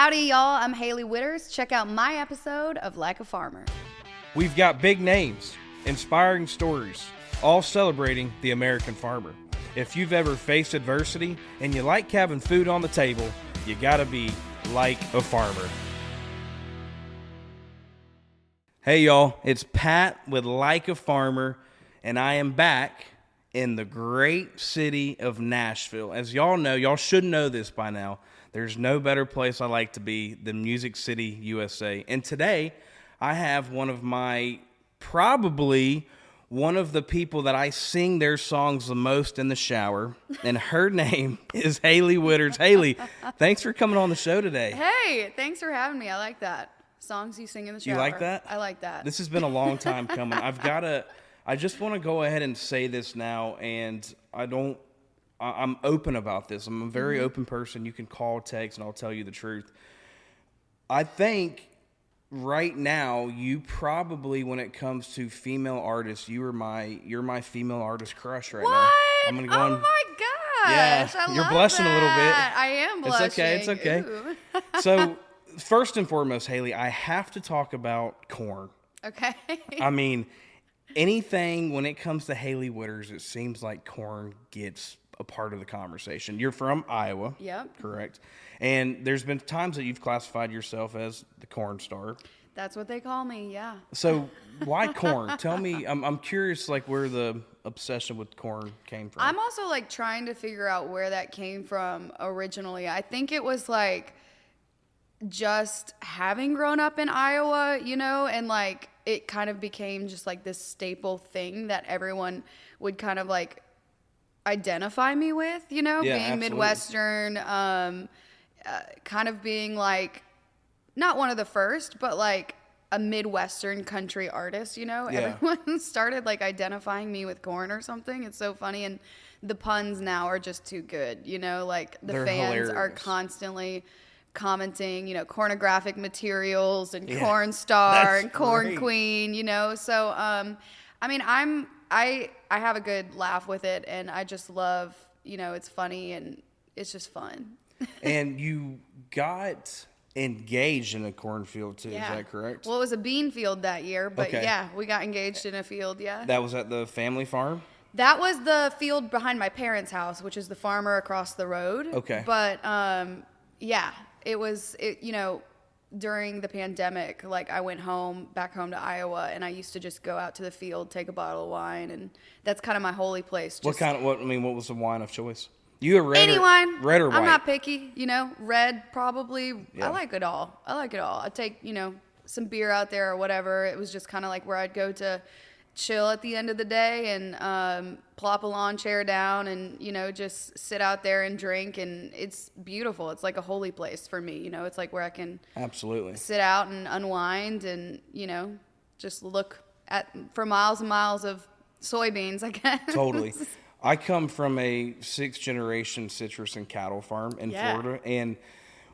Howdy, y'all. I'm Hailey Whitters. Check out my episode of Like a Farmer. We've got big names, inspiring stories, all celebrating the American farmer. If you've ever faced adversity and you like having food on the table, you gotta be like a farmer. Hey y'all, it's Pat with Like a Farmer, and I am back in the great city of Nashville. As y'all know, y'all should know this by now, there's no better place I like to be than Music City, USA. And today, I have probably one of the people that I sing their songs the most in the shower, and her name is Hailey Whitters. Hailey, thanks for coming on the show today. Hey, thanks for having me. I like that. Songs you sing in the shower. You like that? I like that. This has been a long time coming. I just want to go ahead and say this now, and I'm open about this. I'm a very open person. You can call, text, and I'll tell you the truth. I think right now, you probably, when it comes to female artists, you're my female artist crush right now. I'm gonna go oh my gosh! Yeah, I you're love blushing that. a little bit. I am blushing. It's okay. Ooh. So, first and foremost, Hailey, I have to talk about corn. Okay. I mean, anything when it comes to Hailey Whitters, it seems like corn gets a part of the conversation. You're from Iowa. Yep. Correct. And there's been times that you've classified yourself as the corn star. That's what they call me, yeah. So why corn? Tell me, I'm curious, like, where the obsession with corn came from. I'm also, like, trying to figure out where that came from originally. I think it was, like, just having grown up in Iowa, you know, and, like, it kind of became just, like, this staple thing that everyone would kind of, like, identify me with, you know, yeah, being absolutely. Midwestern, kind of being, like, not one of the first, but, like, a Midwestern country artist, you know? Yeah. Everyone started, like, identifying me with corn or something. It's so funny, and the puns now are just too good, you know? Like, the They're fans hilarious. are constantly commenting, you know, cornographic materials and Yeah. corn star That's and corn great. queen, you know? So, I mean, I have a good laugh with it, and I just love, you know, it's funny, and it's just fun. And you got engaged in a cornfield too, Yeah. is that correct? Well, it was a bean field that year, but Okay. yeah, we got engaged in a field, yeah. That was at the family farm? That was the field behind my parents' house, which is the farmer across the road. Okay. But, yeah, you know, during the pandemic, like, I went back home to Iowa, and I used to just go out to the field, take a bottle of wine, and that's kind of my holy place. What was the wine of choice? You a red Any wine. red or white? I'm not picky, you know. Red, probably. Yeah. I like it all. I'd take, you know, some beer out there or whatever. It was just kind of like where I'd go to chill at the end of the day and plop a lawn chair down and, you know, just sit out there and drink. And it's beautiful. It's like a holy place for me, you know. It's like where I can Absolutely. sit out and unwind and, you know, just look for miles and miles of soybeans, I guess. Totally. I come from a 6th generation citrus and cattle farm in Florida, and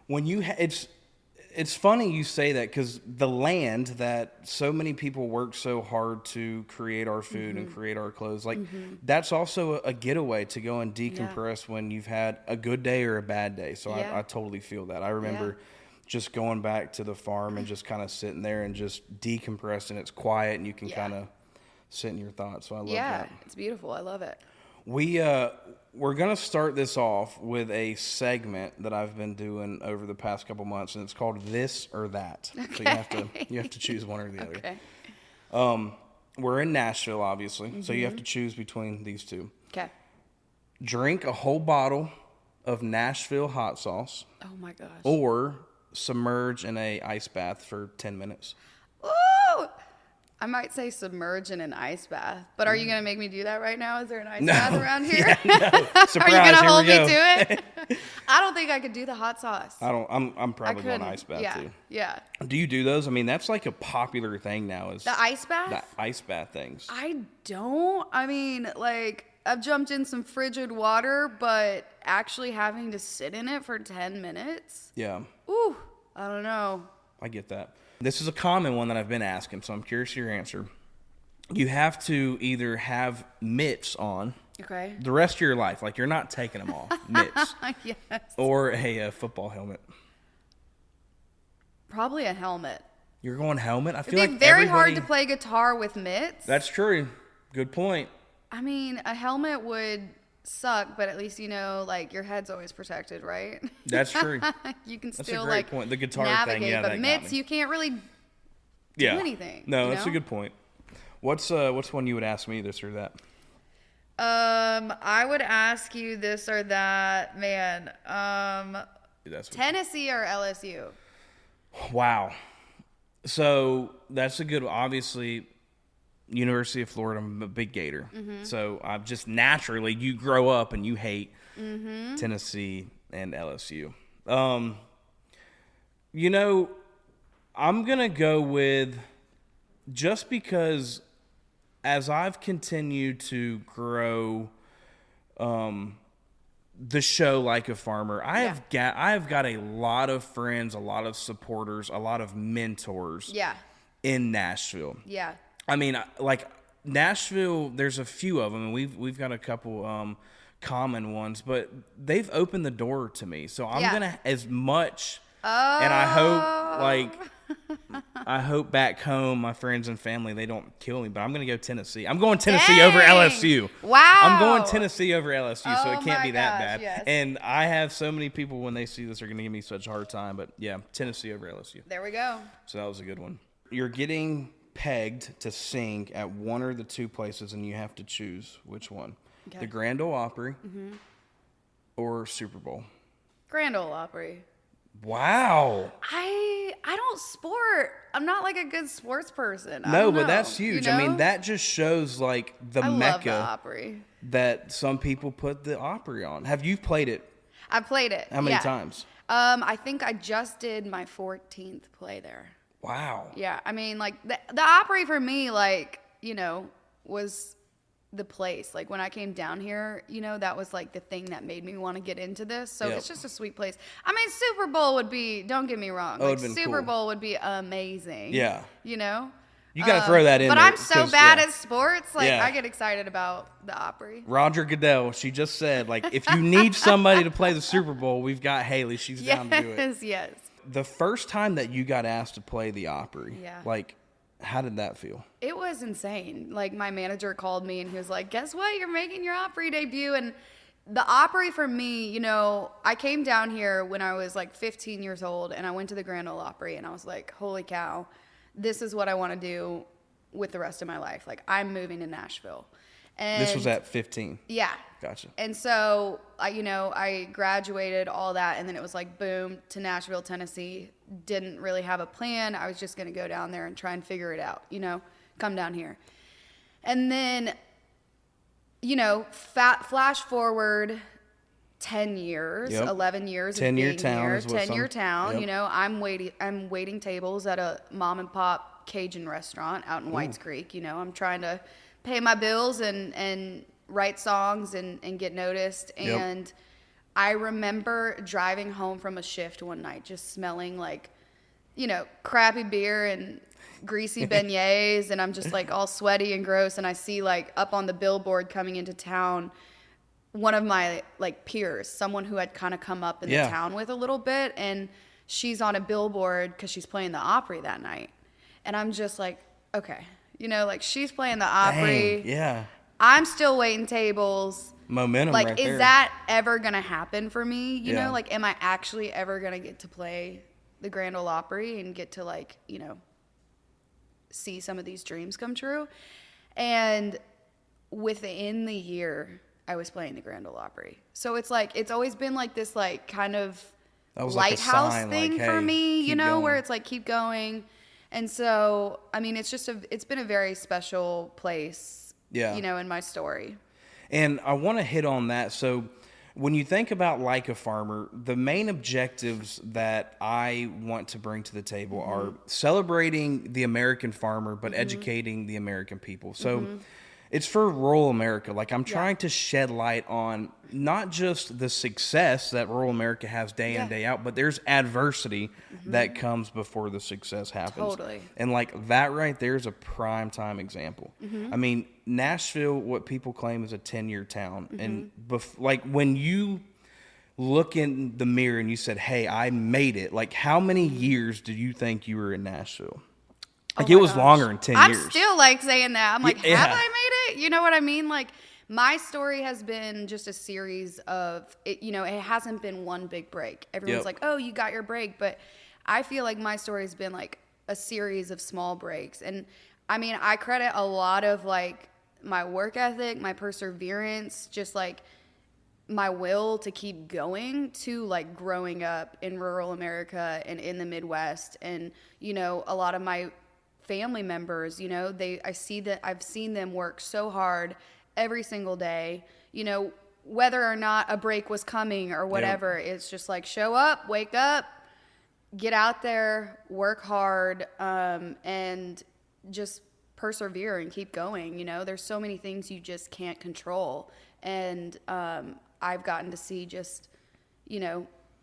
when it's funny you say that, because the land that so many people work so hard to create our food and create our clothes, like that's also a getaway to go and decompress when you've had a good day or a bad day. So I totally feel that. I remember just going back to the farm and just kind of sitting there and just decompressing. It's quiet and you can kind of sit in your thoughts. So I love that. Yeah, it's beautiful. I love it. We're going to start this off with a segment that I've been doing over the past couple months, and it's called This or That. Okay. So you have to choose one or the other. Okay. We're in Nashville, obviously, so you have to choose between these two. Okay. Drink a whole bottle of Nashville hot sauce, Oh my gosh. or submerge in a ice bath for 10 minutes. Ooh! I might say submerge in an ice bath, but are you going to make me do that right now? Is there an ice bath around here? Yeah, no. Surprise, Are you going to here hold we me go. to it? I don't think I could do the hot sauce. I'm probably going couldn't. ice bath too. Yeah. Do you do those? I mean, that's like a popular thing now. Is The ice bath? the ice bath things. I don't. I mean, like, I've jumped in some frigid water, but actually having to sit in it for 10 minutes? Yeah, Ooh, I don't know. I get that. This is a common one that I've been asking, so I'm curious your answer. You have to either have mitts on Okay. the rest of your life, like you're not taking them off, mitts, Yes. or a football helmet. Probably a helmet. You're going helmet? I feel It'd be like very hard to play guitar with mitts. That's true. Good point. I mean, a helmet would suck, but at least, like, your head's always protected, right? That's true. You can That's still, a great like, point. The guitar navigate, thing, yeah, but that mitts, got me. you can't really do anything. No, that's a good point. What's one you would ask me, this or that? I would ask you this or that, man. Tennessee or LSU? Wow. So that's a good, obviously, University of Florida, I'm a big Gator. Mm-hmm. So I've just naturally, you grow up and you hate Tennessee and LSU. I'm going to go with, just because as I've continued to grow the show Like a Farmer, I've got a lot of friends, a lot of supporters, a lot of mentors in Nashville. Yeah. I mean, like Nashville, there's a few of them, and we've got a couple common ones, but they've opened the door to me. So I'm gonna, as much, and I hope back home, my friends and family, they don't kill me, but I'm gonna go Tennessee. I'm going Tennessee over LSU. Wow. I'm going Tennessee over LSU, so it can't be that bad. Yes. And I have so many people, when they see this, are gonna give me such a hard time, but yeah, Tennessee over LSU. There we go. So that was a good one. You're getting pegged to sing at one or the two places, and you have to choose which one. Okay. The Grand Ole Opry or Super Bowl. Grand Ole Opry. Wow. I don't sport. I'm not like a good sports person. No, but that's huge. I mean, that just shows like the I mecca love the Opry that some people put the Opry on. Have you played it? I've played it. How many times? I think I just did my 14th play there. Wow. Yeah, I mean, like, the Opry for me, like, was the place. Like, when I came down here, that was, like, the thing that made me want to get into this. So it's just a sweet place. I mean, Super Bowl would be, don't get me wrong. Oh, like, Super Bowl would be amazing. Yeah. You got to throw that in but there. I'm so bad at sports. Like, I get excited about the Opry. Roger Goodell, she just said, like, if you need somebody to play the Super Bowl, we've got Hailey. She's down to do it. Yes. The first time that you got asked to play the Opry, like, how did that feel? It was insane. Like, my manager called me and he was like, guess what? You're making your Opry debut. And the Opry for me, I came down here when I was like 15 years old, and I went to the Grand Ole Opry, and I was like, holy cow, this is what I want to do with the rest of my life. Like, I'm moving to Nashville. And this was at 15? Yeah. Gotcha. And so, I graduated, all that, and then it was like, boom, to Nashville, Tennessee. Didn't really have a plan. I was just going to go down there and try and figure it out, come down here. And then, flash forward 10 years, 11 years of being here. 10-year town. Yep. I'm waiting tables at a mom and pop Cajun restaurant out in Whites Creek. I'm trying to pay my bills and write songs and get noticed. And I remember driving home from a shift one night, just smelling like, crappy beer and greasy beignets. And I'm just like all sweaty and gross. And I see like up on the billboard coming into town, one of my like peers, someone who had kind of come up in the town with a little bit. And she's on a billboard because she's playing the Opry that night. And I'm just like, okay, like she's playing the Opry. Dang, yeah. I'm still waiting tables. Momentum, like, right is there. that ever going to happen for me? You know, like, am I actually ever going to get to play the Grand Ole Opry and get to, like, see some of these dreams come true? And within the year, I was playing the Grand Ole Opry. So it's like, it's always been like this, like, kind of lighthouse thing like, for me, where it's like, keep going. And so, I mean, it's been a very special place, in my story. And I want to hit on that. So when you think about Like a Farmer, the main objectives that I want to bring to the table are celebrating the American farmer, but educating the American people. So it's for rural America. Like, I'm trying to shed light on not just the success that rural America has day in and day out, but there's adversity that comes before the success happens. Totally. And like that right there is a prime time example. I mean, Nashville, what people claim is a 10-year town. And like when you look in the mirror and you said, hey, I made it, like how many years did you think you were in Nashville? Like, it was longer than 10 years. I'm still like saying that. I'm like, Yeah. have I made it? You know what I mean? Like, my story has been just a series of, it hasn't been one big break. Everyone's like, oh, you got your break. But I feel like my story has been like a series of small breaks. And I mean, I credit a lot of like my work ethic, my perseverance, just like my will to keep going to like growing up in rural America and in the Midwest. And, a lot of my family members, I've seen them work so hard every single day, whether or not a break was coming or whatever. It's just like, show up, wake up, get out there, work hard, and just persevere and keep going. There's so many things you just can't control. And I've gotten to see just,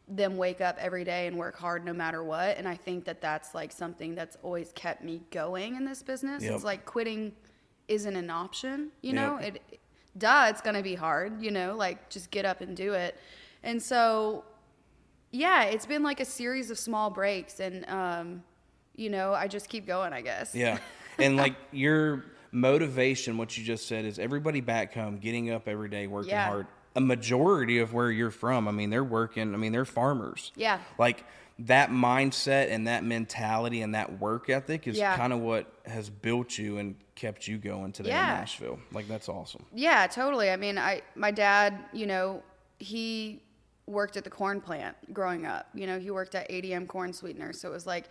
them wake up every day and work hard no matter what. And I think that that's like something that's always kept me going in this business. It's like quitting isn't an option, it's going to be hard, like just get up and do it. And so, yeah, it's been like a series of small breaks and, I just keep going, I guess. Yeah. And like your motivation, what you just said, is everybody back home getting up every day, working hard. A majority of where you're from, they're farmers. Yeah. Like that mindset and that mentality and that work ethic is kind of what has built you and kept you going today in Nashville. Like, that's awesome. Yeah, totally. I mean, my dad, he worked at the corn plant growing up. He worked at ADM corn sweetener. So it was like,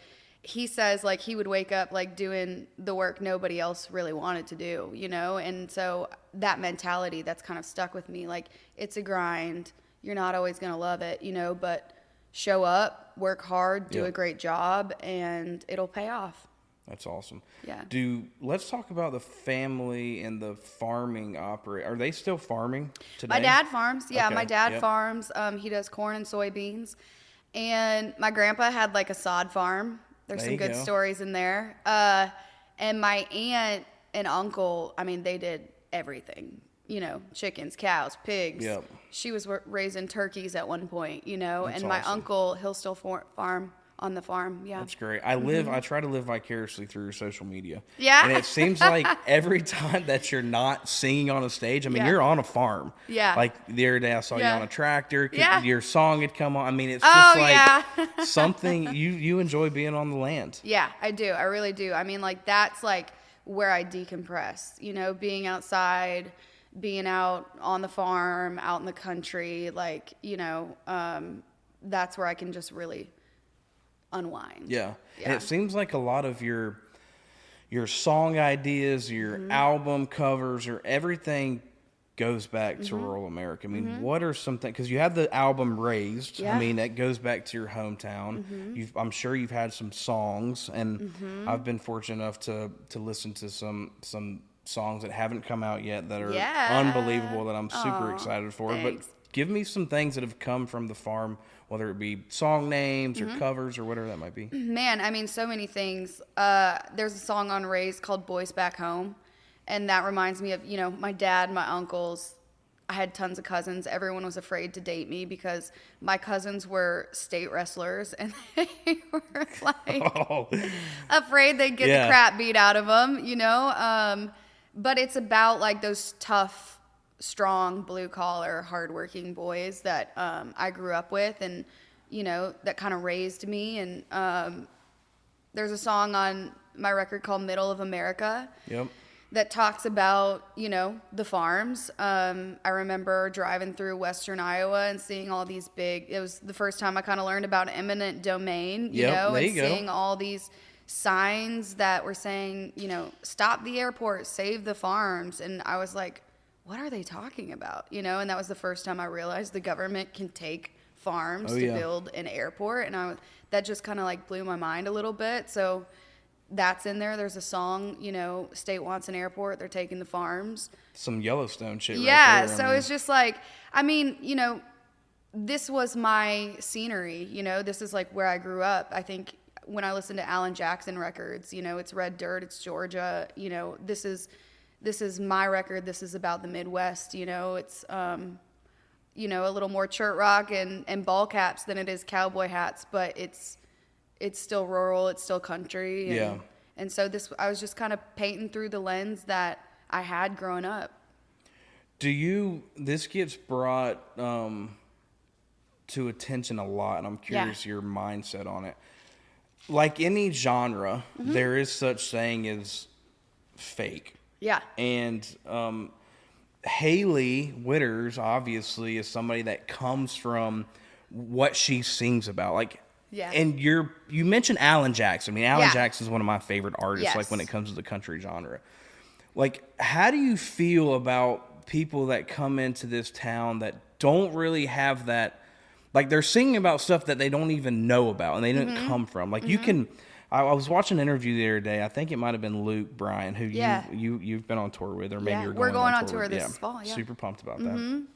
he says like he would wake up like doing the work nobody else really wanted to do, and so that mentality that's kind of stuck with me. Like, it's a grind. You're not always going to love it, but show up, work hard, do a great job, and it'll pay off. That's awesome. Yeah. Let's talk about the family and the farming operate. Are they still farming today? My dad farms. Yeah, Okay. My dad farms. He does corn and soybeans. And my grandpa had like a sod farm. There's some good stories in there. And my aunt and uncle, they did everything. Chickens, cows, pigs. Yep. She was raising turkeys at one point, and That's my awesome. uncle, he'll still farm on the farm. Yeah. That's great. I try to live vicariously through social media. Yeah. And it seems like every time that you're not singing on a stage, you're on a farm. Yeah. Like the other day I saw you on a tractor. Yeah. Your song had come on. It's just like something you enjoy being on the land. Yeah, I do. I really do. That's like where I decompress, being outside, being out on the farm, out in the country, that's where I can just really unwind. Yeah. And it seems like a lot of your song ideas, your album covers, or everything goes back to rural America. What are some things, because you have the album Raised. That goes back to your hometown. I'm sure you've had some songs, and I've been fortunate enough to listen to some songs that haven't come out yet that are unbelievable, that I'm super excited for. Thanks. But give me some things that have come from the farm, whether it be song names or covers or whatever that might be. Man, so many things. There's a song on Raised called Boys Back Home, and that reminds me of, my dad, my uncles. I had tons of cousins. Everyone was afraid to date me because my cousins were state wrestlers, and they were like afraid they'd get the crap beat out of them, But it's about like those tough, strong, blue-collar, hardworking boys that I grew up with and, that kind of raised me. And there's a song on my record called Middle of America that talks about, the farms. I remember driving through western Iowa and seeing all these it was the first time I kind of learned about eminent domain, and seeing all these signs that were saying, stop the airport, save the farms. And I was like, what are they talking about? And that was the first time I realized the government can take farms to build an airport. And that just kind of like blew my mind a little bit. So that's in there. There's a song, state wants an airport, they're taking the farms. Some Yellowstone shit right there. So it's just like, this was my scenery, this is like where I grew up. I think when I listen to Alan Jackson records, it's Red Dirt, it's Georgia, this is my record. This is about the Midwest. It's you know, a little more church rock and ball caps than it is cowboy hats, but it's still rural, it's still country. And, Yeah. And so I was just kind of painting through the lens that I had growing up. This gets brought to attention a lot, and I'm curious your mindset on it. Like any genre, there is such thing as fake. Yeah. And Hailey Whitters obviously is somebody that comes from what she sings about. Like, yeah. And you mentioned Alan Jackson. I mean, Alan Yeah. Jackson is one of my favorite artists. Yes. Like when it comes to the country genre. Like, how do you feel about people that come into this town that don't really have that? Like, they're singing about stuff that they don't even know about and they didn't come from. Like, you can. I was watching an interview the other day. I think it might have been Luke Bryan, who you've been on tour with, or maybe you're We're going on tour with. this fall. Yeah. Super pumped about that.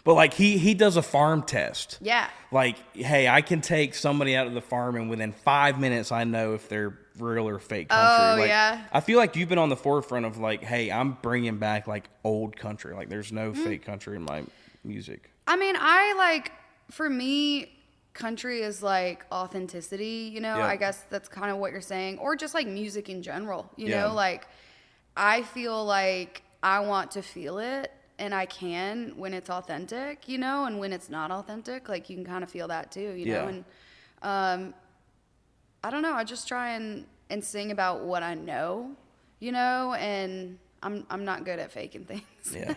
But like he does a farm test. Yeah. Like, hey, I can take somebody out of the farm and within 5 minutes I know if they're real or fake country. Oh, like, yeah. I feel like you've been on the forefront of like, hey, I'm bringing back like old country. Like there's no fake country in my music. I mean, for me, country is like authenticity, you know. Yeah. I guess that's kind of what you're saying, or just like music in general, you Yeah. know. Like, I feel like I want to feel it, and I can when it's authentic, you know, and when it's not authentic, like you can kind of feel that too, you know. And I don't know, I just try and sing about what I know, you know, and I'm not good at faking things. Yeah.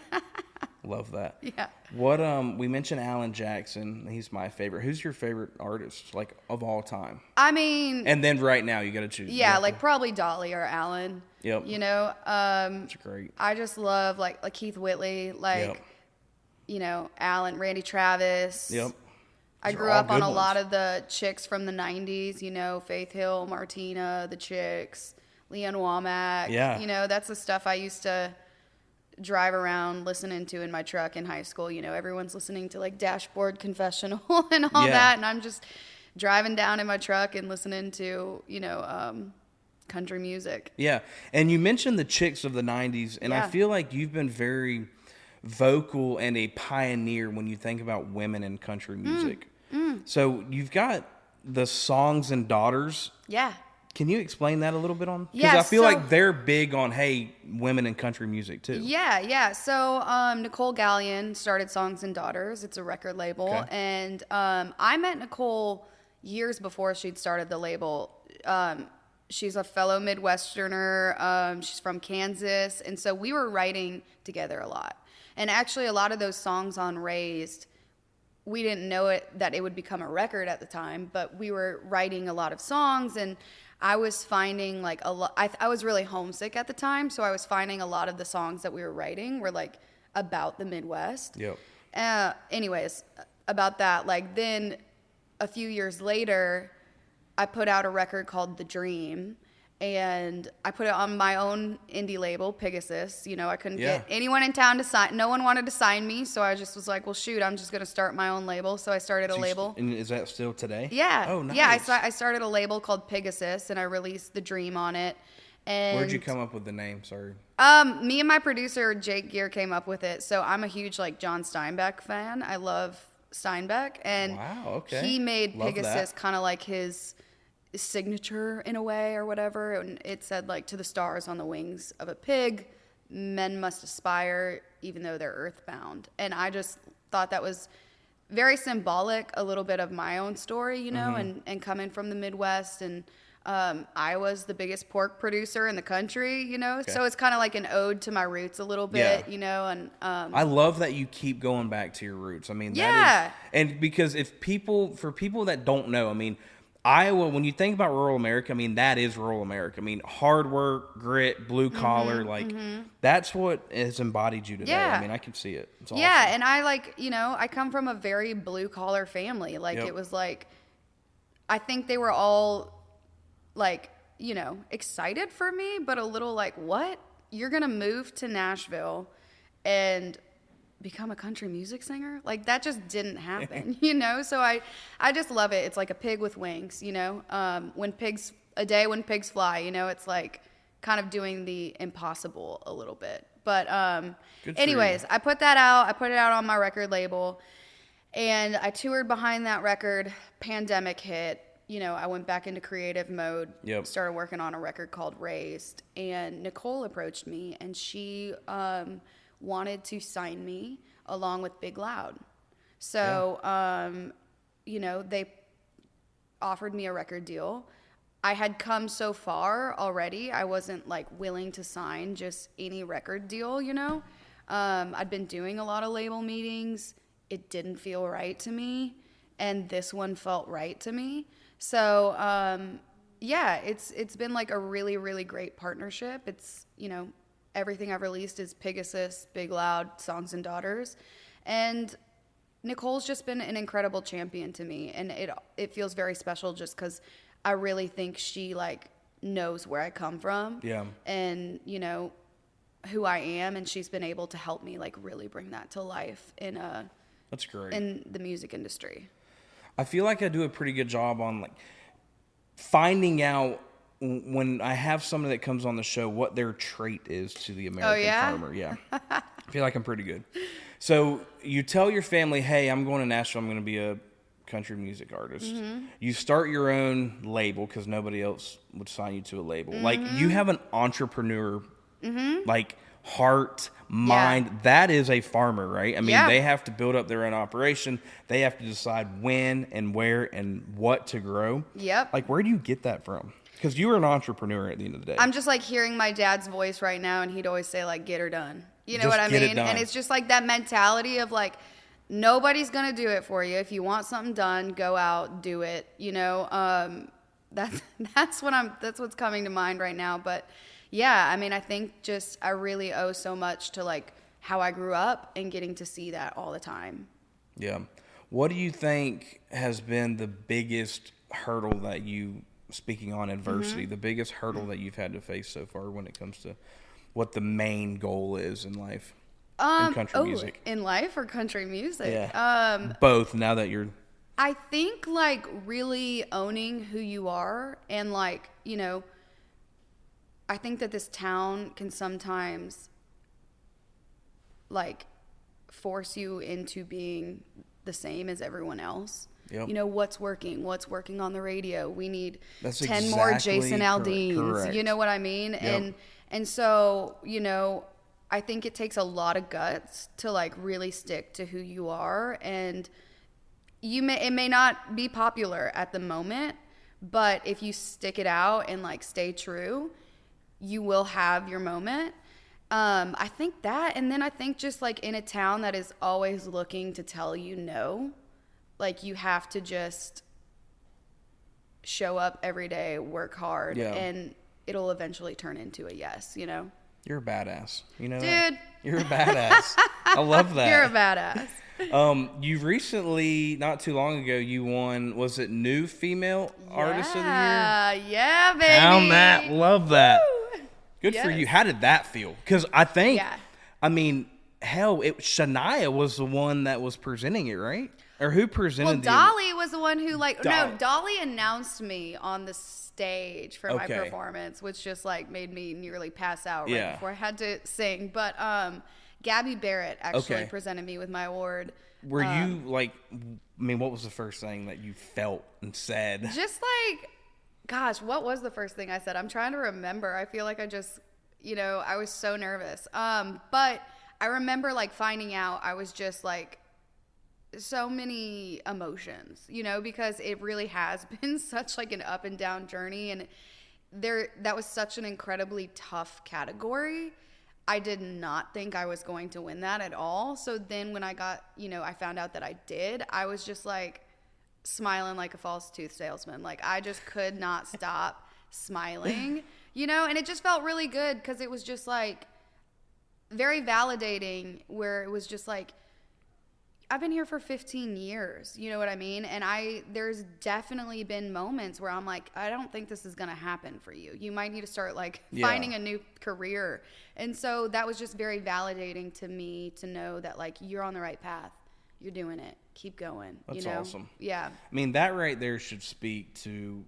Love that. Yeah. What we mentioned Alan Jackson. He's my favorite. Who's your favorite artist, like of all time? I mean, And then right now you got to choose. yeah, like probably Dolly or Alan. Yep. You know, That's great. I just love like Keith Whitley, like Yep. you know, Alan, Randy Travis. Yep. I Those are grew all up on good a lot ones. of the chicks from the 90s, you know, Faith Hill, Martina, the Chicks, Leanne Womack. Yeah. You know, that's the stuff I used to drive around listening to in my truck in high school. You know, everyone's listening to like Dashboard Confessional and all Yeah. that. And I'm just driving down in my truck and listening to, you know, country music. Yeah. And you mentioned the chicks of the 90s, and I Yeah. feel like you've been very vocal and a pioneer when you think about women in country music. So you've got the Songs and Daughters. Yeah. Can you explain that a little bit on? Because Yeah, I feel so- like they're big on, hey, women in country music too. Yeah. So Nicole Gallion started Songs and Daughters. It's a record label. Okay. And I met Nicole years before she'd started the label. She's a fellow Midwesterner. She's from Kansas. And so we were writing together a lot. And actually a lot of those songs on Raised, we didn't know that it would become a record at the time, but we were writing a lot of songs, and I was finding like a lot. I was really homesick at the time, so I was finding a lot of the songs that we were writing were like about the Midwest. Yep. Anyways, about that, like then a few years later, I put out a record called The Dream. And I put it on my own indie label, Pegasus. You know, I couldn't get anyone in town to sign. No one wanted to sign me, so I just was like, well, shoot, I'm just going to start my own label. So I started a label. And is that still today? Yeah. Oh, nice. Yeah, I started a label called Pegasus, and I released The Dream on it. And Where'd you come up with the name? Sorry. me and my producer, Jake Gear, came up with it. So I'm a huge, like, John Steinbeck fan. I love Steinbeck. And Wow, okay. he made Love Pegasus that. kind of like his signature in a way or whatever, and it said like, to the stars on the wings of a pig, men must aspire even though they're earthbound. And I just thought that was very symbolic, a little bit of my own story, you know, and coming from the Midwest, and Iowa's the biggest pork producer in the country, you know, so it's kind of like an ode to my roots a little bit, you know. And I love that you keep going back to your roots. I mean, Yeah. that is, and because for people that don't know, I mean, Iowa, when you think about rural America, I mean, that is rural America. I mean, hard work, grit, blue collar, like that's what has embodied you today. Yeah. I mean, I can see it. It's awesome. yeah, and I like, you know, I come from a very blue collar family. Like Yep. it was like, I think they were all like, you know, excited for me, but a little like, what? You're going to move to Nashville and become a country music singer? Like that just didn't happen, you know? So I just love it. It's like a pig with wings, you know? When pigs fly, you know, it's like kind of doing the impossible a little bit, But Good for anyways, you. I put that out. I put it out on my record label, and I toured behind that record. Pandemic hit. You know, I went back into creative mode. Yep. Started working on a record called Raised, and Nicole approached me, and she wanted to sign me along with Big Loud. So, you know, they offered me a record deal. I had come so far already. I wasn't like willing to sign just any record deal, you know. I'd been doing a lot of label meetings. It didn't feel right to me, and this one felt right to me. So, yeah, it's been like a really, really great partnership. It's, you know, everything I've released is Pegasus, Big Loud, Songs and Daughters. And Nicole's just been an incredible champion to me. And it feels very special just because I really think she, like, knows where I come from. Yeah. And, you know, who I am. And she's been able to help me, like, really bring that to life That's great. in the music industry. I feel like I do a pretty good job on, like, finding out when I have somebody that comes on the show what their trait is to the American farmer. Yeah. I feel like I'm pretty good. So you tell your family, hey, I'm going to Nashville. I'm going to be a country music artist. Mm-hmm. You start your own label because nobody else would sign you to a label. Mm-hmm. Like, you have an entrepreneur, like, heart, mind. Yeah. That is a farmer, right? I mean, they have to build up their own operation. They have to decide when and where and what to grow. Yep. Like, where do you get that from? Because you were an entrepreneur at the end of the day. I'm just, like, hearing my dad's voice right now, and he'd always say, like, get her done. You know just what I mean? mean? And it's just, like, that mentality of, like, nobody's going to do it for you. If you want something done, go out, do it. You know, that's what's coming to mind right now. But yeah, I mean, I think just I really owe so much to, like, how I grew up and getting to see that all the time. Yeah. What do you think has been the biggest hurdle that you, speaking on adversity, the biggest hurdle that you've had to face so far when it comes to what the main goal is in life? In country music. In life or country music? Yeah. Both, now that you're... I think, like, really owning who you are and, like, you know, I think that this town can sometimes, like, force you into being the same as everyone else. Yep. You know, what's working on the radio. We need 10 more Jason Aldeans. Correct. You know what I mean? Yep. And so, you know, I think it takes a lot of guts to, like, really stick to who you are. And it may not be popular at the moment, but if you stick it out and, like, stay true, you will have your moment. I think that, and then I think just, like, in a town that is always looking to tell you no, like, you have to just show up every day, work hard, and it'll eventually turn into a yes, you know? You're a badass. You know, dude. You're a badass. I love that. You're a badass. You recently, not too long ago, you won, was it New Female Artist of the Year? Yeah, baby. Found that. Love that. Woo! Good for you. How did that feel? Because I think, I mean, hell, Shania was the one that was presenting it, right? Or who presented Dolly was the one who, like, Dolly announced me on the stage for my performance, which just, like, made me nearly pass out right before I had to sing. But Gabby Barrett actually presented me with my award. Were you, like, I mean, what was the first thing that you felt and said? Just, like, gosh, what was the first thing I said? I'm trying to remember. I feel like I just, you know, I was so nervous. But I remember, like, finding out I was just, like, so many emotions, you know, because it really has been such, like, an up and down journey, and that was such an incredibly tough category. I did not think I was going to win that at all. So then when I got, you know, I found out that I did, I was just, like, smiling like a false tooth salesman. Like, I just could not stop smiling, you know, and it just felt really good because it was just, like, very validating, where it was just like, I've been here for 15 years, you know what I mean? And there's definitely been moments where I'm like, I don't think this is going to happen for you. You might need to start, like, finding a new career. And so that was just very validating to me to know that, like, you're on the right path. You're doing it. Keep going. That's you know? Awesome. Yeah. I mean, that right there should speak to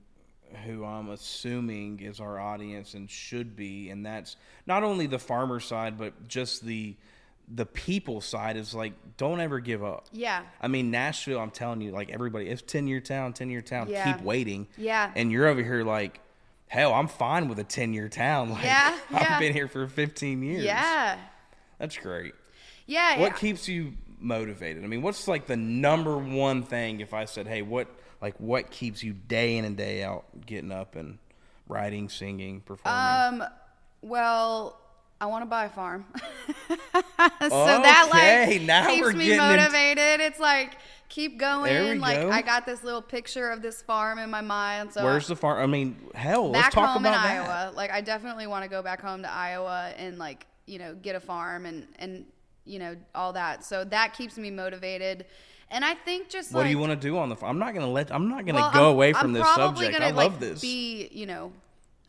who I'm assuming is our audience and should be, and that's not only the farmer side, but just the people side is like, don't ever give up. Yeah. I mean, Nashville, I'm telling you, like everybody, it's 10-year town, Yeah. keep waiting. Yeah. And you're over here like, hell, I'm fine with a 10-year town. Like, Yeah. I've been here for 15 years. Yeah. That's great. Yeah. What keeps you motivated? I mean, what's like the number one thing if I said, hey, what keeps you day in and day out getting up and writing, singing, performing? Well, I want to buy a farm. That like now keeps we're me motivated. It's like, keep going. There we go. I got this little picture of this farm in my mind. So where's the farm? I mean, hell, back let's talk home about in that. Iowa. Like, I definitely want to go back home to Iowa and like, get a farm and all that. So that keeps me motivated. And I think just what do you want to do on the farm? I'm not gonna go away from this subject. I love this. Be,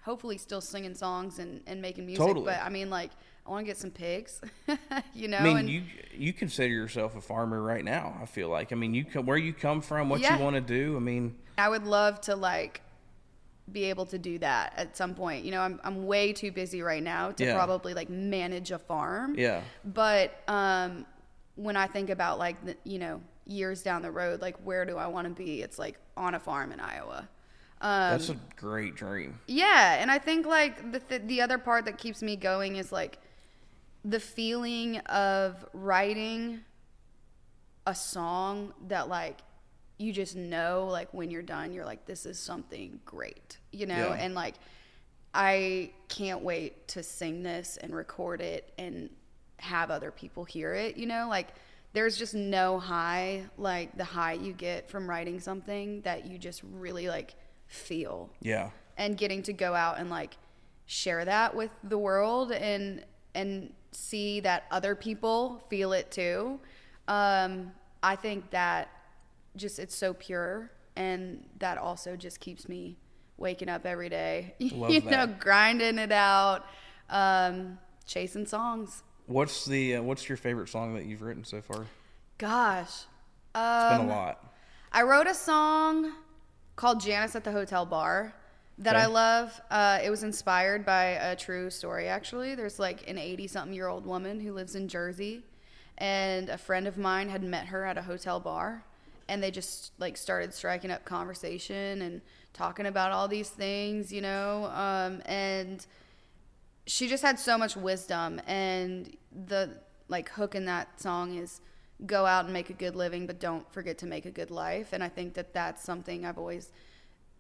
hopefully still singing songs and making music. Totally. But I mean, like, I want to get some pigs, I mean, you consider yourself a farmer right now, I feel like. I mean, where you come from, what you want to do. I mean, I would love to like be able to do that at some point. I'm way too busy right now to probably like manage a farm. Yeah. But when I think about like years down the road, like where do I want to be? It's like on a farm in Iowa. That's a great dream. Yeah, and I think like the other part that keeps me going is like the feeling of writing a song that like you just know, like when you're done, you're like, this is something great, and like I can't wait to sing this and record it and have other people hear it, like there's just no high like the high you get from writing something that you just really like feel. Yeah. And getting to go out and like share that with the world and see that other people feel it too. I think that just it's so pure, and that also just keeps me waking up every day. Love grinding it out, chasing songs. What's your favorite song that you've written so far? Gosh. It's been a lot. I wrote a song called Janice at the Hotel Bar that I love. It was inspired by a true story, actually. There's like an 80-something-year-old woman who lives in Jersey, and a friend of mine had met her at a hotel bar, and they just like started striking up conversation and talking about all these things, and she just had so much wisdom. And the like hook in that song is go out and make a good living, but don't forget to make a good life. And I think that that's something I've always,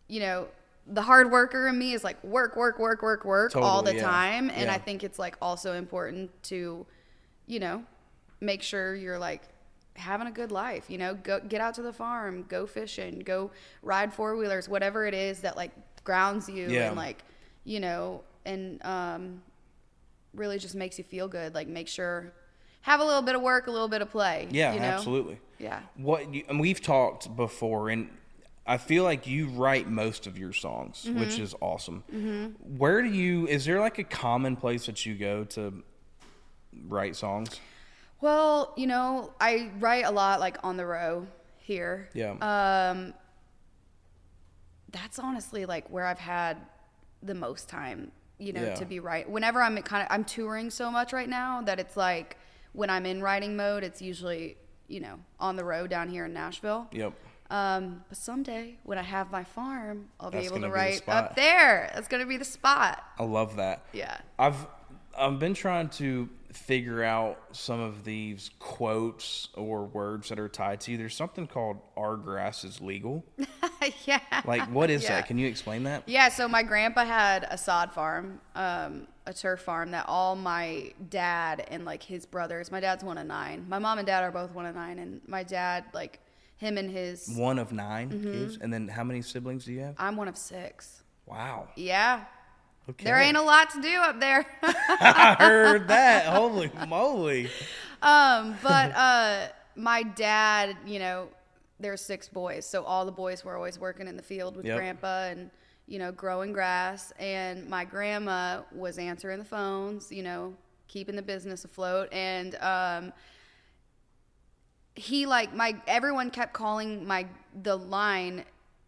the hard worker in me is like work Totally, all the time. And yeah. I think it's like also important to, make sure you're like having a good life, go get out to the farm, go fishing, go ride 4-wheelers, whatever it is that like grounds you and like, and really just makes you feel good. Like make sure have a little bit of work, a little bit of play. Yeah, absolutely. Yeah. And we've talked before, and I feel like you write most of your songs, Mm-hmm. which is awesome. Mm-hmm. Is there like a common place that you go to write songs? Well, I write a lot like on the row here. Yeah. That's honestly like where I've had the most time, Yeah. to be right. Whenever I'm touring so much right now that it's like when I'm in writing mode, it's usually, on the road down here in Nashville. Yep. But someday when I have my farm, I'll be That's able to gonna be the write spot. up there. That's going to be the spot. I love that. Yeah. I've been trying to figure out some of these quotes or words that are tied to you. There's something called "our grass is legal." Yeah. Like, what is Yeah. that? Can you explain that? Yeah, so my grandpa had a sod farm, a turf farm that all my dad and like his brothers, my dad's one of 9. My mom and dad are both one of 9, and my dad, like him and his... One of 9 kids? And then how many siblings do you have? I'm one of 6. Wow. Yeah. Okay. There ain't a lot to do up there. I heard that. Holy moly. But my dad, there's 6 boys, so all the boys were always working in the field with Yep. grandpa and, growing grass. And my grandma was answering the phones, keeping the business afloat. And he everyone kept calling the line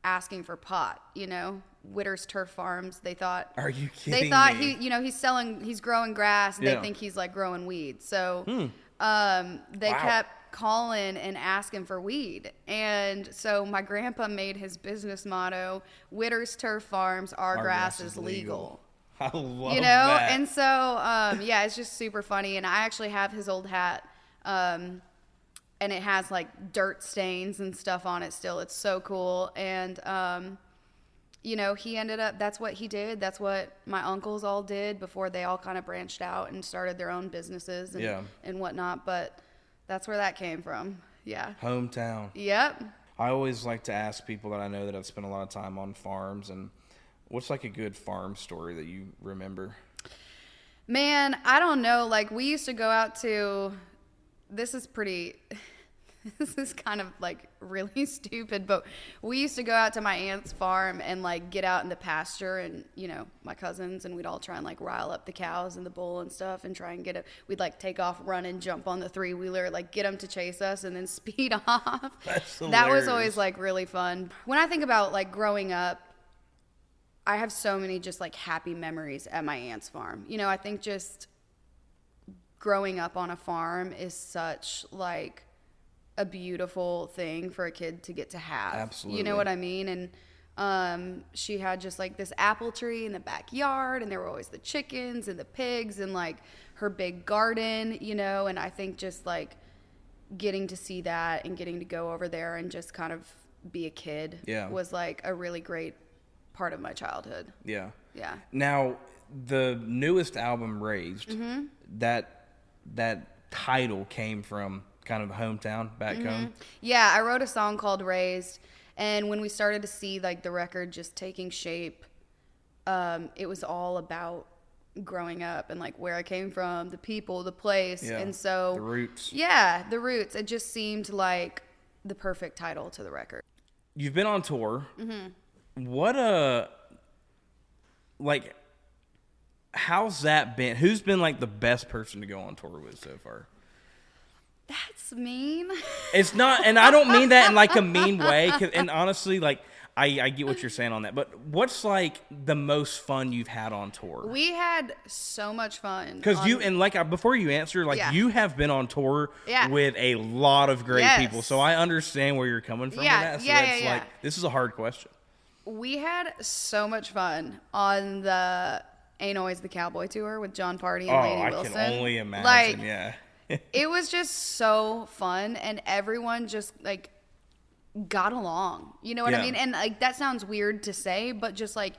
asking for pot, you know, Whitters Turf Farms. They thought, are you kidding they thought me? he's growing grass. And Yeah. they think he's like growing weed. So, they Wow. kept calling and asking for weed. And so my grandpa made his business motto, Whitters Turf Farms, our grass is legal. I love You know, that. and so yeah, it's just super funny. And I actually have his old hat, and it has like dirt stains and stuff on it still. It's so cool. And you know, he ended up, that's what he did. That's what my uncles all did before they all kind of branched out and started their own businesses and whatnot. But that's where that came from. Yeah. Hometown. Yep. I always like to ask people that I know that have spent a lot of time on farms, and what's like a good farm story that you remember? Man, I don't know. Like, we used to go out to, this is kind of like really stupid, but we used to go out to my aunt's farm and like get out in the pasture, and, you know, my cousins, and we'd all try and like rile up the cows and the bull and stuff and try and get it. We'd like take off, run and jump on the 3-wheeler, like get them to chase us and then speed off. That's That was hilarious. always like really fun. When I think about like growing up, I have so many just like happy memories at my aunt's farm. You know, I think just growing up on a farm is such like a beautiful thing for a kid to get to have. Absolutely. You know what I mean? And she had just like this apple tree in the backyard, and there were always the chickens and the pigs and like her big garden, you know, and I think just like getting to see that and getting to go over there and just kind of be a kid was like a really great part of my childhood. Yeah. Yeah. Now, the newest album, Raised, Mm-hmm. that title came from kind of hometown, back home. Yeah, I wrote a song called Raised, and when we started to see like the record just taking shape, it was all about growing up and like where I came from, the people, the place, and so the roots. Yeah, the roots. It just seemed like the perfect title to the record. You've been on tour. Mm-hmm. What like, how's that been? Who's been like the best person to go on tour with so far? That's mean. It's not, and I don't mean that in like a mean way. And honestly, like, I get what you're saying on that. But what's like the most fun you've had on tour? We had so much fun. Because before you answer, like, you have been on tour with a lot of great people. So I understand where you're coming from with that. So that's like, this is a hard question. We had so much fun on the Ain't Always the Cowboy tour with John Party and Lady Wilson. I can only imagine, yeah. It was just so fun, and everyone just like got along. You know what I mean? And like, that sounds weird to say, but just like,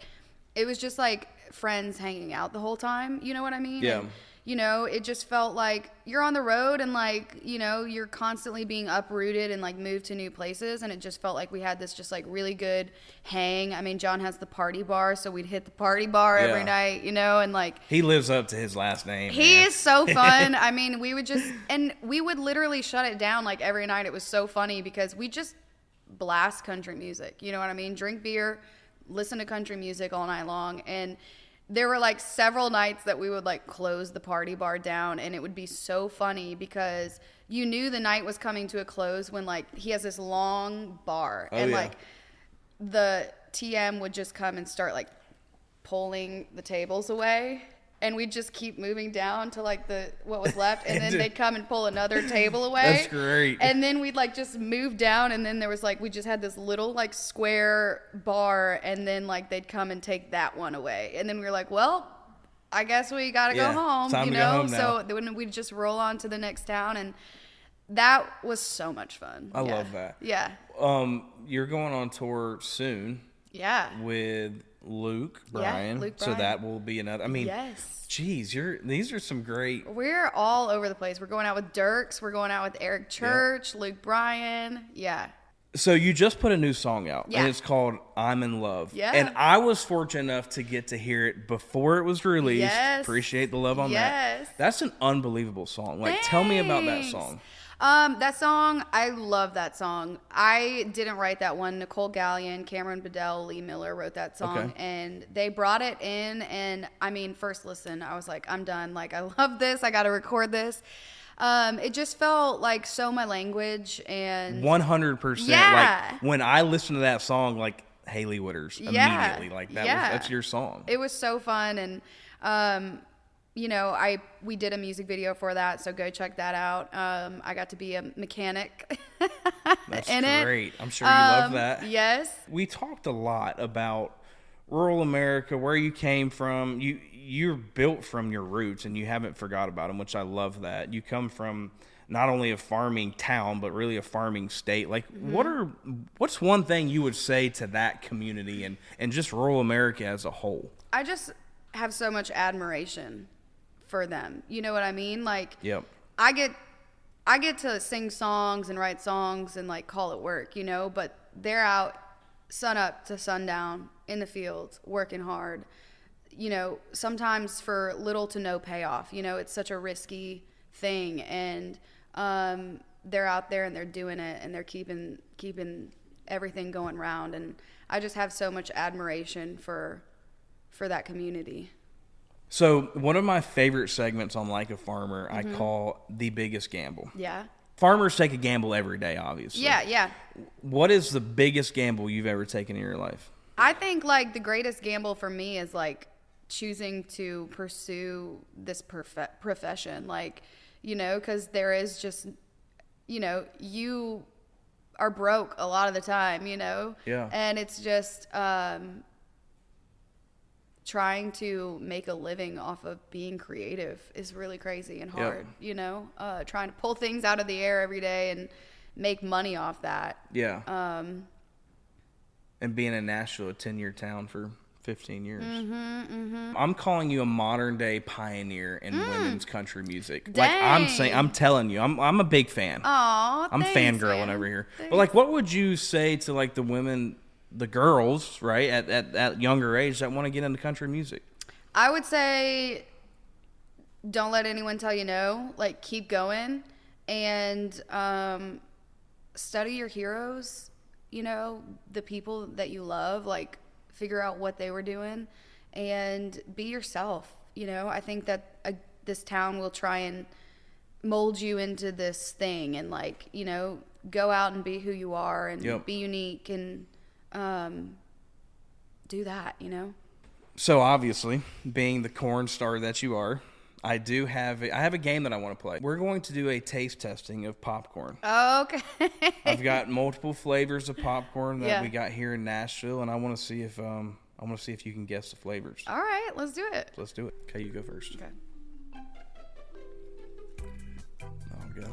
it was just like friends hanging out the whole time. You know what I mean? Yeah. And, you know, it just felt like you're on the road and like, you know, you're constantly being uprooted and like moved to new places. And it just felt like we had this just like really good hang. I mean, John has the party bar, so we'd hit the party bar every night, you know, and like. He lives up to his last name. He is so fun. I mean, we would literally shut it down like every night. It was so funny because we just blast country music. You know what I mean? Drink beer, listen to country music all night long. And there were like several nights that we would like close the party bar down, and it would be so funny because you knew the night was coming to a close when like he has this long bar like the TM would just come and start like pulling the tables away, and we'd just keep moving down to like what was left, and then they'd come and pull another table away. That's great. And then we'd like just move down, and then there was like, we just had this little like square bar, and then like they'd come and take that one away, and then we were like, well, I guess we gotta go home, time you to go know. home now. So then we'd just roll on to the next town, and that was so much fun. I love that. Yeah. You're going on tour soon. Yeah. With Luke Bryan. Luke So Bryan. that will be another. I mean, Yes. Geez, these are some great. We're all over the place. We're going out with Dirks. We're going out with Eric Church, Luke Bryan. Yeah. So you just put a new song out, Yeah. and it's called "I'm in Love." Yeah. And I was fortunate enough to get to hear it before it was released. Yes. Appreciate the love on Yes. that. That's an unbelievable song. Like, tell me about that Thanks. song. That song, I love that song. I didn't write that one. Nicole Gallion, Cameron Bedell, Lee Miller wrote that song. Okay. And they brought it in, and I mean, first listen, I was like, I'm done. Like, I love this. I got to record this. It just felt like so my language, and 100%. Yeah. Like, when I listen to that song, like, Hailey Whitters Yeah. immediately. Like Yeah. that's your song. It was so fun, and you know, we did a music video for that, so go check that out. I got to be a mechanic That's in great. it. I'm sure you love that. Yes. We talked a lot about rural America, where you came from. You're built from your roots, and you haven't forgot about them, which I love that. You come from not only a farming town, but really a farming state. Like, what's one thing you would say to that community and just rural America as a whole? I just have so much admiration for them. You know what I mean? Like, Yep. I get to sing songs and write songs and like call it work, you know, but they're out sun up to sundown in the fields working hard, you know, sometimes for little to no payoff. You know, it's such a risky thing, and they're out there and they're doing it, and they're keeping everything going round, and I just have so much admiration for that community. So one of my favorite segments on Like a Farmer, I call The Biggest Gamble. Yeah. Farmers take a gamble every day, obviously. Yeah. What is the biggest gamble you've ever taken in your life? I think like the greatest gamble for me is like choosing to pursue this profession, like, you know, because there is just, you know, you are broke a lot of the time, you know? Yeah. And it's just trying to make a living off of being creative is really crazy and hard, you know? Trying to pull things out of the air every day and make money off that. Yeah. And being in Nashville, a 10-year town for 15 years. I'm calling you a modern day pioneer in women's country music. Dang. Like I'm telling you, I'm a big fan. Aw, I'm thanks, fangirling man. over here. Thanks. But like, what would you say to like the women, the girls, right, at younger age that want to get into country music? I would say don't let anyone tell you no. Like, keep going and study your heroes, you know, the people that you love, like figure out what they were doing and be yourself. You know, I think that this town will try and mold you into this thing, and like, you know, go out and be who you are and be unique and do that, you know? So obviously, being the corn star that you are, I have a game that I want to play. We're going to do a taste testing of popcorn. Okay. I've got multiple flavors of popcorn that Yeah. we got here in Nashville, and I want to see if you can guess the flavors. All right, let's do it. Let's do it. Okay, you go first. Okay. I'll go.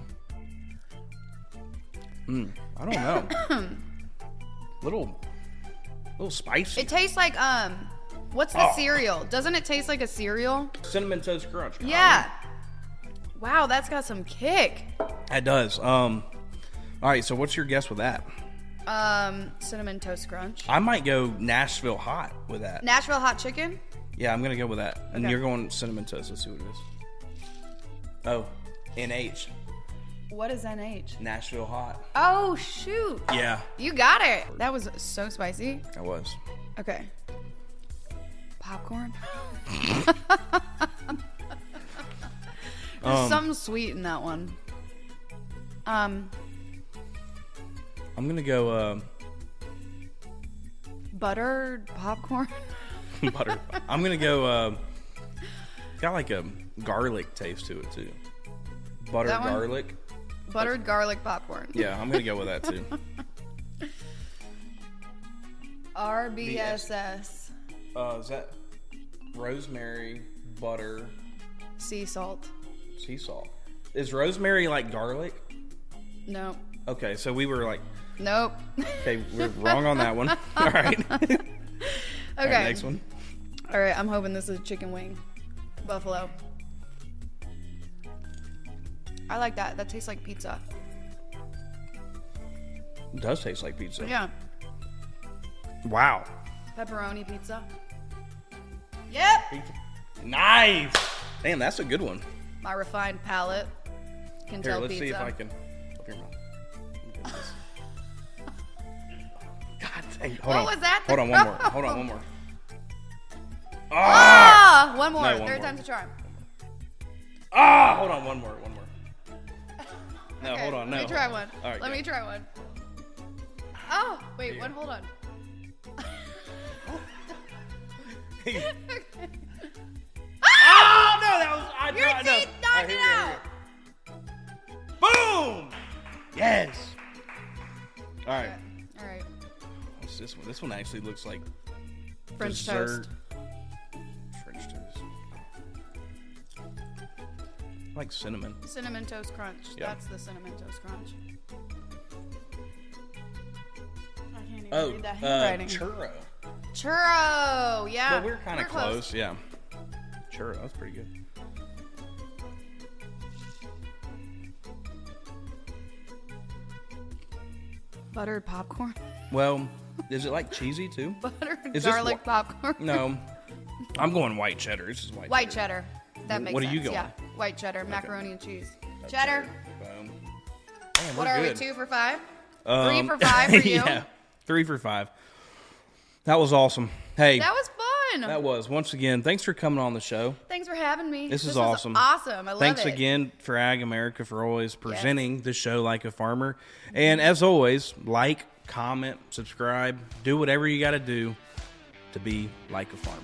I don't know. little spicy. It tastes like what's the cereal? Doesn't it taste like a cereal? Cinnamon Toast Crunch. Yeah. Wow, that's got some kick. It does. All right, so what's your guess with that? Cinnamon Toast Crunch. I might go Nashville Hot with that. Nashville hot chicken? Yeah, I'm gonna go with that. And Okay. you're going Cinnamon Toast. Let's see what it is. Oh, NH. What is NH? Nashville Hot. Oh, shoot. Yeah, You got it. That was so spicy. I was. Okay. Popcorn? There's something sweet in that one. I'm gonna go Buttered popcorn? butter. I'm gonna go. Got like a garlic taste to it too. Butter That one? garlic. Buttered garlic popcorn. Yeah, I'm gonna go with that too. RBSS. Is that rosemary, butter, Sea salt. sea salt? Is rosemary like garlic? Nope. Okay, so we were like, Nope. okay, we're wrong on that one. All right. Okay. All right, next one. All right, I'm hoping this is chicken wing. Buffalo. I like that. That tastes like pizza. It does taste like pizza. Yeah. Wow. Pepperoni pizza. Yep. Nice. Damn, that's a good one. My refined palate can Here, tell let's pizza. see if I can. Up your mouth. God dang. Hold was that? Hold on, one more. Hold on, one more. Ah! One more. No, one Third more. time's a charm. Hold on, one more. No, Okay, hold on, no. Let me try one. All right, Let go. me try one. Oh, wait, one, hold on. Oh no, that was Your teeth knocked it out. Boom! Yes. All right. All right. What's this one? This one actually looks like French dessert. toast. French toast. I like cinnamon. Cinnamon Toast Crunch. Yeah. That's the Cinnamon Toast Crunch. I can't even read that handwriting. Churro. Churro. Yeah. But we're kind of close. Yeah. Churro. That's pretty good. Buttered popcorn. Well, is it like cheesy too? Buttered Is this garlic popcorn. No. I'm going white cheddar. This is White cheddar. That makes What are sense. you going? Yeah. White cheddar, macaroni and cheese. Cheddar. Boom. Man, What we're are good. we, 2 for 5? 3 for 5 for you? Yeah. 3 for 5. That was awesome. Hey. That was fun. That was. Once again, thanks for coming on the show. Thanks for having me. This is was awesome. Awesome. I love Thanks it. again for Ag America for always presenting the show like a farmer. And as always, like, comment, subscribe, do whatever you got to do to be like a farmer.